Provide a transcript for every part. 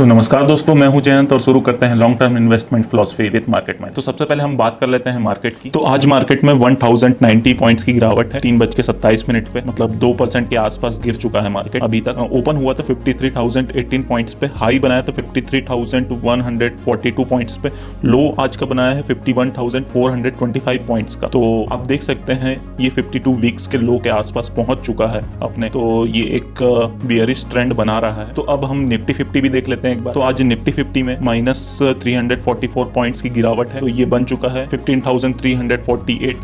नमस्कार दोस्तों, मैं हूं जयंत और शुरू करते हैं long term investment philosophy with market में। तो सबसे पहले हम बात कर लेते हैं मार्केट की। तो आज मार्केट में 1090 पॉइंट्स की गिरावट है 3:27 पे, मतलब 2% के आसपास गिर चुका है मार्केट। अभी तक ओपन हुआ था 53,018 पॉइंट्स पे, हाई बनाया था 53,142 पॉइंट्स पे, लो आज का बनाया है 51,425 पॉइंट्स का। तो आप देख सकते हैं ये 52 वीक्स के लो के आसपास पहुंच चुका है अपने। तो ये एक बियरिश ट्रेंड बना रहा है। तो अब हम निफ्टी 50 भी देख लेते हैं एक बार। तो आज निफ्टी 50 में -344 पॉइंट्स की गिरावट है। तो ये बन चुका है 15,348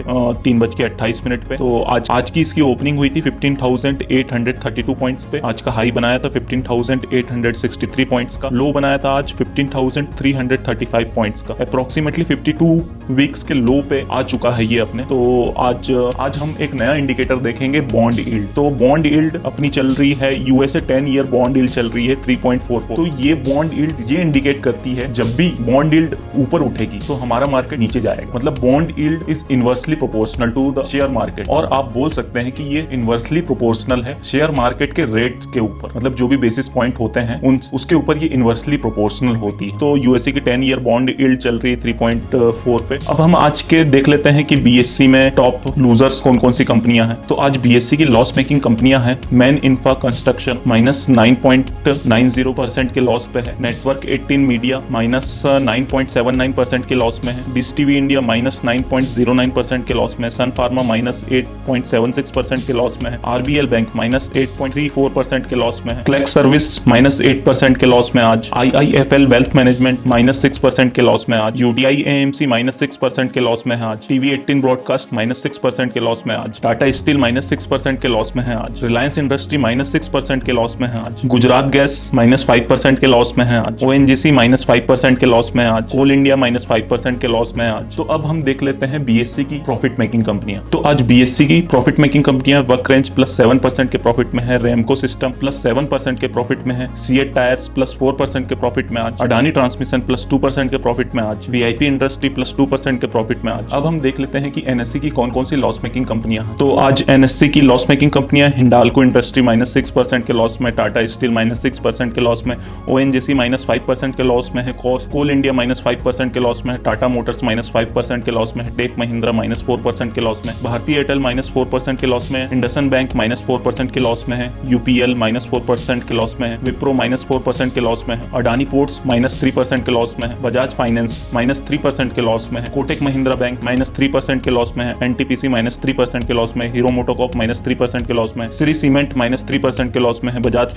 3:28 पे। तो आज की इसकी ओपनिंग हुई थी 15,832 पॉइंट्स पे। आज का हाई बनाया था 15,863 पॉइंट्स का, लो बनाया था आज 15,335 पॉइंट्स का। अप्रोक्सीमेटली 52 वीक्स के लो पे आ चुका है ये अपने। तो आज हम एक नया इंडिकेटर देखेंगे, बॉन्ड यील्ड। तो बॉन्ड यील्ड अपनी चल रही है, यूएसए 10 ईयर बॉन्ड यील्ड चल रही है 3.44। तो ये बॉन्ड यील्ड ये इंडिकेट करती है जब भी बॉन्ड यील्ड ऊपर उठेगी तो हमारा मार्केट नीचे जाएगा। मतलब bond yield is inversely proportional to the share market. और आप बोल सकते हैं कि ये इनवर्सली प्रोपोर्शनल है शेयर मार्केट के रेट के ऊपर, मतलब जो भी बेसिस पॉइंट होते हैं उसके ऊपर ये इनवर्सली प्रोपोर्शनल होती है। तो यूएसए की 10 ईयर बॉन्ड यील्ड चल रही है 3.4 पे। अब हम आज के देख लेते हैं कि बीएससी में टॉप लूजर्स कौन कौन सी कंपनियां हैं। तो आज बीएससी की लॉस मेकिंग कंपनियां हैं। मैन इंफ्रा कंस्ट्रक्शन -9.90% के लॉस पे है। नेटवर्क 18 मीडिया -9.79% के लॉस में है। डिश टीवी इंडिया -9.09% के लॉस में है। सन फार्मा -8.76% के लॉस में है। आरबीएल बैंक -8.34% के लॉस में है। क्लेक्स सर्विस -8% के लॉस में आज। आईआईएफएल वेल्थ मैनेजमेंट -6% के लॉस में आज। यूडीआई एएमसी -6% के लॉस में है आज। टीवी 18 ब्रॉडकास्ट -6% के लॉस में आज। टाटा स्टील -6% के लॉस में है आज। रिलायंस इंडस्ट्री -6% के लॉस में है आज। गुजरात गैस -5% के लॉस में है आज। ओएनजीसी -5% के लॉस में है आज। कोल इंडिया -5% के लॉस में है आज। तो अब हम देख लेते हैं बीएससी की प्रॉफिट मेकिंग कंपनियां। तो आज बीएससी की प्रॉफिट मेकिंग कंपनियां वर्करेंज +7% के प्रॉफिट में है। रेमको सिस्टम +7% के प्रॉफिट में है। सीएट टायर्स +4% के प्रॉफिट में आज। अडानी ट्रांसमिशन +2% के प्रॉफिट में आज। वीआईपी इंडस्ट्री +2% के प्रॉफिट में आज। अब हम देख लेते हैं कि एनएससी की कौन कौन सी लॉस मेकिंग कंपनियां हैं। तो आज एनएससी की लॉस मेकिंग कंपनियां हिंडाल्को इंडस्ट्री -6% के लॉस में, टाटा स्टील -6% के लॉस में, ओएनजीसी -5% के लॉस में है, कोल इंडिया -5% के लॉस में है, टाटा मोटर्स -5% के लॉस में है, टेक महिंद्रा -4% के लॉस में, भारतीय एयरटेल -4% के लॉस में, इंडसन बैंक -4% के लॉस में है, यूपीएल -4% के लॉस में है, विप्रो -4% के लॉस में है, अडानी पोर्ट्स -3% के लॉस में है, बजाज फाइनेंस -3% के लॉस में है, कोटक महिंद्रा बैंक -3% के लॉस में है, एनटीपीसी -3% के लॉस में, हीरो मोटोकॉर्प -3% के लॉस में, श्री सीमेंट -3% के लॉस में है, बजाज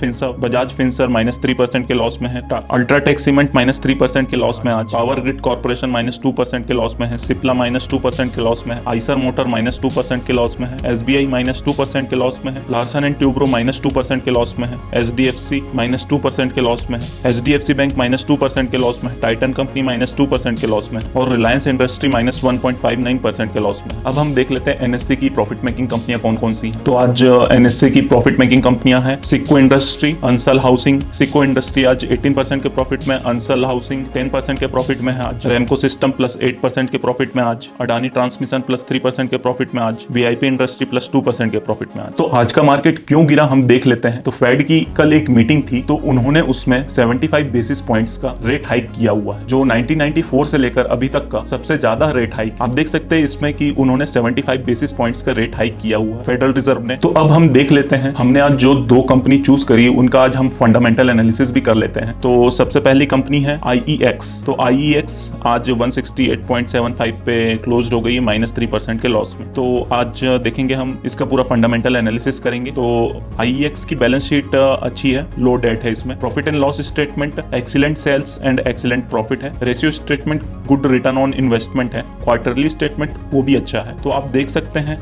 फिंसर -3% के लॉस में है, अल्ट्राटेक सीमेंट -3% के लॉस में आज, पावर ग्रिड कॉर्पोरेशन -2% के लॉस में है, सिप्ला -2% के लॉस में है, आइसर मोटर -2% के लॉस में है, एसबीआई -2% के लॉस में है, लार्सन एंड ट्यूब्रो -2% के लॉस में है, एचडीएफसी -2% के लॉस में है, एचडीएफसी बैंक -2% के लॉस में है, टाइटन कंपनी -2% के लॉस में, और रिलायंस इंडस्ट्री -1.59% के लॉस में। अब हम देख लेते हैं एनएससी की प्रॉफिट मेकिंग कंपनियां कौन कौन सी हैं। तो आज एनएससी की प्रॉफिट मेकिंग कंपनियां हैं सिक्को इंडस्ट्री, अंसल हाउसिंग। सिक्को इंडस्ट्री आज 18% के प्रॉफिट में, अंसल हाउसिंग 10% के प्रॉफिट में है आज, रेमको सिस्टम +8% के प्रॉफिट में आज, अडानी ट्रांसमिशन +3% के प्रॉफिट में आज, वीआईपी इंडस्ट्री +2% के प्रॉफिट में आज। तो आज का मार्केट क्यों गिरा हम देख लेते हैं। तो फेड की कल एक मीटिंग थी, तो उन्होंने उसमें 75 बेसिस पॉइंट्स का रेट हाइक किया हुआ है, जो 1994 से लेकर अभी तक का सबसे ज्यादा रेट हाइक। आप देख सकते हैं इसमें कि उन्होंने 75 बेसिस पॉइंट्स का रेट हाइक किया हुआ है फेडरल रिजर्व ने। तो अब हम देख लेते हैं, हमने आज जो दो कंपनी चूज करी उनका आज हम फंडामेंटल एनालिसिस भी कर लेते हैं। तो सबसे पहली कंपनी है आईईएक्स। तो आईईएक्स आज 168.75 पे क्लोज हो गई है -3% के लॉस में। तो आज देखेंगे हम इसका पूरा फंडामेंटल एनालिसिस करेंगे। तो आईईएक्स की बैलेंस शीट अच्छी है, लो डेट है इसमें, profit and loss statement excellent sales and excellent profit है, ratio statement good return on investment है, क्वार्टरली स्टेटमेंट वो भी अच्छा है। तो आप देख सकते हैं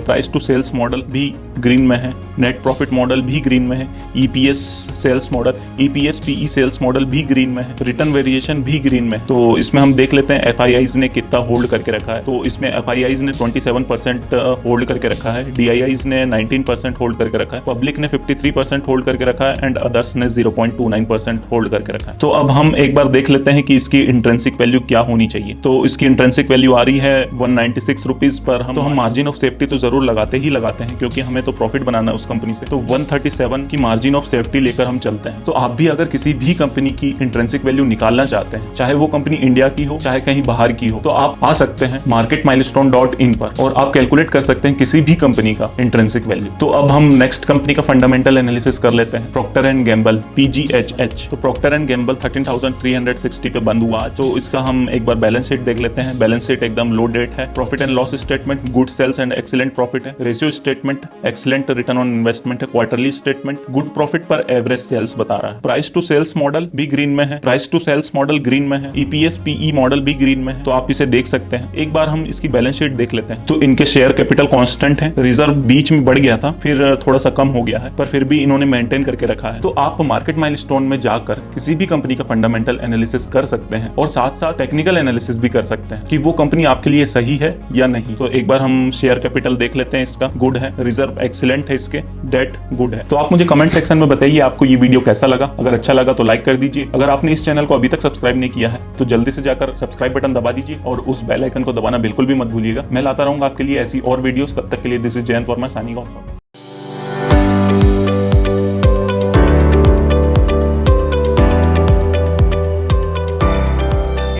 प्राइस टू सेल्स मॉडल भी ग्रीन में है, नेट प्रॉफिट मॉडल भी ग्रीन में है, EPS sales model, EPS PE sales model भी ग्रीन में है, रिटर्न वेरिएशन भी ग्रीन में। तो इसमें हम देख लेते हैं एफआईआईज ने कितना इतना होल्ड करके रखा है। तो इसमें FIIs ने 27% होल्ड करके रखा है, DIIs ने 19% होल्ड करके रखा है, पब्लिक ने 53% होल्ड करके रखा है एंड अदर्स ने 0.29% होल्ड करके रखा है। तो अब हम एक बार देख लेते हैं कि इसकी इंट्रिंसिक वैल्यू क्या होनी चाहिए। तो इसकी इंट्रिंसिक वैल्यू आ रही है 196 रुपीज पर। हम मार्जिन ऑफ सेफ्टी तो जरूर लगाते हैं क्योंकि हमें तो प्रॉफिट बनाना है उस कंपनी से। तो 137 की मार्जिन ऑफ सेफ्टी लेकर हम चलते हैं। तो आप भी अगर किसी भी कंपनी की इंट्रिंसिक वैल्यू निकालना चाहते हैं, चाहे वो कंपनी इंडिया की हो चाहे कहीं बाहर की हो, तो आप आ सकते हैं marketmilestone.in पर और आप कैलकुलेट कर सकते हैं किसी भी कंपनी का इंट्रिंसिक वैल्यू। तो अब हम नेक्स्ट कंपनी का फंडामेंटल एनालिसिस कर लेते हैं, प्रॉक्टर एंड गैम्बल PGHH। तो प्रॉक्टर एंड गैम्बल 13,360 पे बंद हुआ। तो इसका हम एक बार बैलेंस शीट देख लेते हैं। बैलेंस शीट एकदम लो डेट है। Profit and loss statement good sales and excellent profit है। Ratio statement excellent return on investment है। क्वार्टरली स्टेटमेंट गुड प्रॉफिट पर एवरेज सेल्स बता रहा है। प्राइस टू सेल्स मॉडल भी ग्रीन में है, price to sales model green में है, EPS PE मॉडल भी ग्रीन में है। तो आप इसे देख सकते हैं। एक बार हम इसकी बैलेंस शीट देख लेते हैं। तो इनके शेयर कैपिटल कांस्टेंट है, रिजर्व बीच में बढ़ गया था फिर थोड़ा सा कम हो गया है, पर फिर भी इन्होंने मेंटेन करके रखा है। तो आप मार्केट माइलस्टोन में जाकर किसी भी कंपनी का फंडामेंटल एनालिसिस कर सकते हैं और साथ साथ टेक्निकल एनालिसिस भी कर सकते हैं कि वो कंपनी आपके लिए सही है या नहीं। तो एक बार हम शेयर कैपिटल देख लेते हैं। इसका गुड है, रिजर्व एक्सीलेंट है, इसके डेट गुड है। तो आप मुझे कमेंट सेक्शन में बताइए आपको ये वीडियो कैसा लगा। अगर अच्छा लगा तो लाइक कर दीजिए। अगर आपने इस चैनल को अभी तक सब्सक्राइब नहीं किया है तो जल्दी से जाकर सब्सक्राइब बटन दबा दीजिए और उस बेल आइकन को दबाना बिल्कुल भी मत भूलिएगा। मैं लाता रहूंगा आपके लिए ऐसी और वीडियोस। तब तक के लिए this is Jayant Verma signing off.